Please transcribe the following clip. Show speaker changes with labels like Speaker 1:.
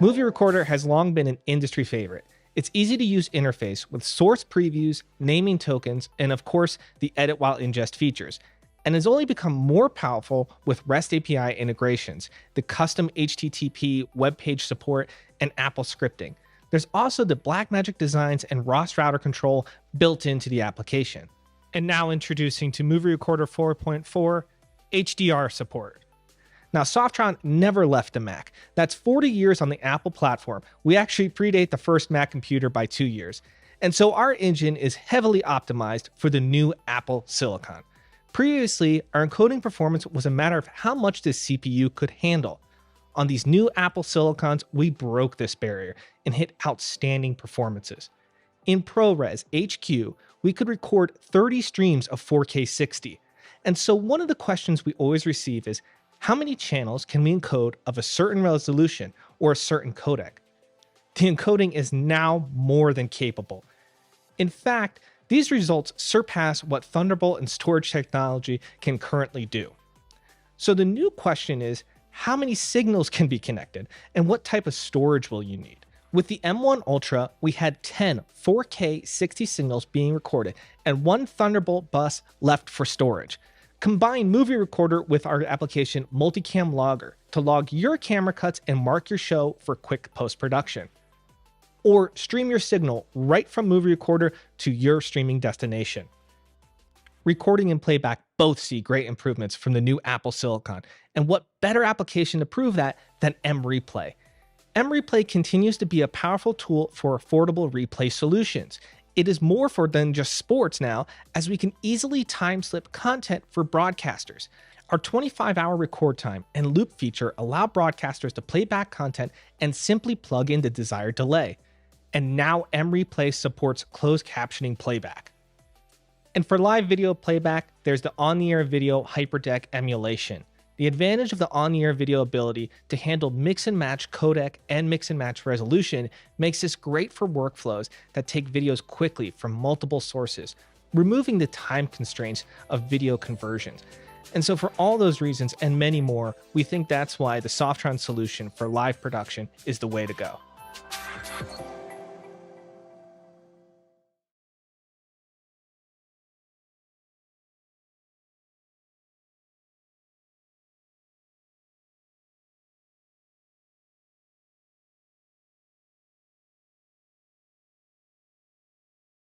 Speaker 1: MovieRecorder has long been an industry favorite. Its easy-to-use interface with source previews, naming tokens, and of course, the edit while ingest features, and has only become more powerful with REST API integrations, the custom HTTP web page support, and Apple scripting. There's also the Blackmagic designs and ROS router control built into the application. And now introducing to MovieRecorder 4.4, HDR support. Now, Softron never left the Mac. That's 40 years on the Apple platform. We actually predate the first Mac computer by 2 years. And so our engine is heavily optimized for the new Apple Silicon. Previously, our encoding performance was a matter of how much the CPU could handle. On these new Apple Silicons, we broke this barrier and hit outstanding performances. In ProRes HQ, we could record 30 streams of 4K 60. And so one of the questions we always receive is, how many channels can we encode of a certain resolution or a certain codec? The encoding is now more than capable. In fact, these results surpass what Thunderbolt and storage technology can currently do. So the new question is, how many signals can be connected and what type of storage will you need? With the M1 Ultra, we had 10 4K 60 signals being recorded and one Thunderbolt bus left for storage. Combine MovieRecorder with our application Multicam Logger to log your camera cuts and mark your show for quick post-production. Or stream your signal right from MovieRecorder to your streaming destination. Recording and playback both see great improvements from the new Apple Silicon, and what better application to prove that than MReplay? MReplay continues to be a powerful tool for affordable replay solutions. It is more for than just sports now, as we can easily time-slip content for broadcasters. Our 25-hour record time and loop feature allow broadcasters to play back content and simply plug in the desired delay. And now MReplay supports closed captioning playback. And for live video playback, there's the OnTheAir video hyperdeck emulation. The advantage of the OnTheAir video ability to handle mix and match codec and mix and match resolution makes this great for workflows that take videos quickly from multiple sources, removing the time constraints of video conversions. And so for all those reasons and many more, we think that's why the Softron solution for live production is the way to go.